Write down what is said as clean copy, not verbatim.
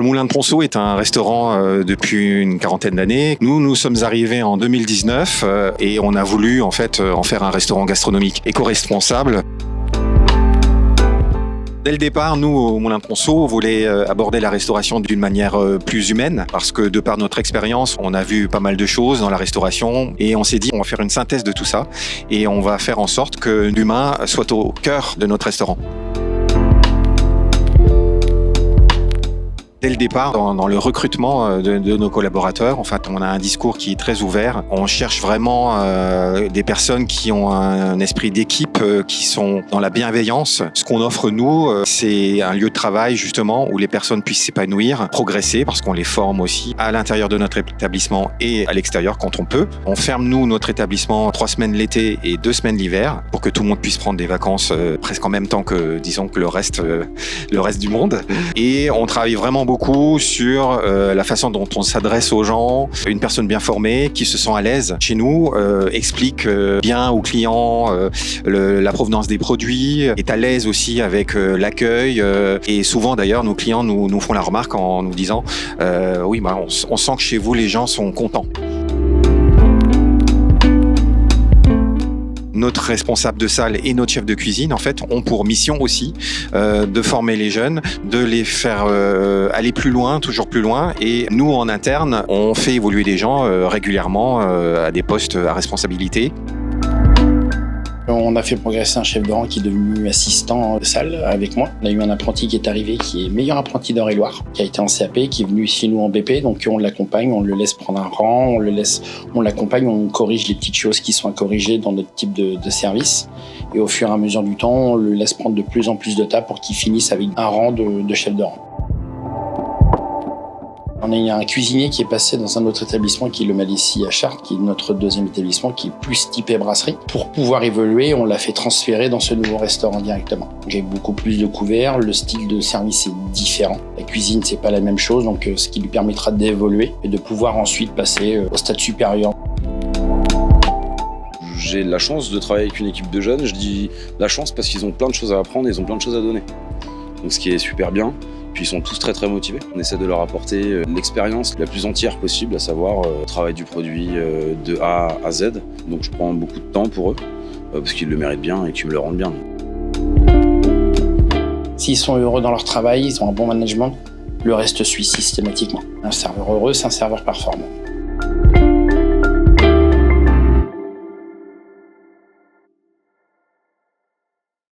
le Moulin de Ponceau est un restaurant depuis une quarantaine d'années. Nous sommes arrivés en 2019 et on a voulu en fait en faire un restaurant gastronomique éco-responsable. Dès le départ, nous, au Moulin de Ponceau, on voulait aborder la restauration d'une manière plus humaine parce que de par notre expérience, on a vu pas mal de choses dans la restauration et on s'est dit on va faire une synthèse de tout ça et on va faire en sorte que l'humain soit au cœur de notre restaurant. Dès le départ, dans le recrutement de nos collaborateurs, en fait, on a un discours qui est très ouvert. On cherche vraiment des personnes qui ont un esprit d'équipe, qui sont dans la bienveillance. Ce qu'on offre, nous, c'est un lieu de travail, justement, où les personnes puissent s'épanouir, progresser, parce qu'on les forme aussi à l'intérieur de notre établissement et à l'extérieur quand on peut. On ferme, nous, notre établissement 3 semaines l'été et 2 semaines l'hiver, pour que tout le monde puisse prendre des vacances presque en même temps que, disons, que le reste du monde. Et on travaille vraiment beaucoup sur la façon dont on s'adresse aux gens. Une personne bien formée qui se sent à l'aise chez nous explique bien aux clients la provenance des produits, est à l'aise aussi avec l'accueil et souvent d'ailleurs nos clients nous font la remarque en nous disant oui, on sent que chez vous les gens sont contents. Notre responsable de salle et notre chef de cuisine, en fait, ont pour mission aussi de former les jeunes, de les faire aller plus loin, toujours plus loin. Et nous, en interne, on fait évoluer des gens régulièrement à des postes à responsabilité. On a fait progresser un chef de rang qui est devenu assistant de salle avec moi. On a eu un apprenti qui est arrivé, qui est meilleur apprenti d'Eure-et-Loire, qui a été en CAP, qui est venu ici nous en BP. Donc on l'accompagne, on le laisse prendre un rang, on l'accompagne, on corrige les petites choses qui sont à corriger dans notre type de service. Et au fur et à mesure du temps, on le laisse prendre de plus en plus de tas pour qu'il finisse avec un rang de chef de rang. On a un cuisinier qui est passé dans un autre établissement qui est le Malici à Chartres, qui est notre 2e établissement, qui est plus typé brasserie. Pour pouvoir évoluer, on l'a fait transférer dans ce nouveau restaurant directement. Donc avec beaucoup plus de couverts, le style de service est différent. La cuisine, c'est pas la même chose, donc ce qui lui permettra d'évoluer et de pouvoir ensuite passer au stade supérieur. J'ai la chance de travailler avec une équipe de jeunes. Je dis la chance parce qu'ils ont plein de choses à apprendre et ils ont plein de choses à donner. Donc ce qui est super bien. Puis ils sont tous très très motivés. On essaie de leur apporter l'expérience la plus entière possible, à savoir le travail du produit de A à Z. Donc je prends beaucoup de temps pour eux, parce qu'ils le méritent bien et qu'ils me le rendent bien. S'ils sont heureux dans leur travail, ils ont un bon management, le reste suit systématiquement. Un serveur heureux, c'est un serveur performant.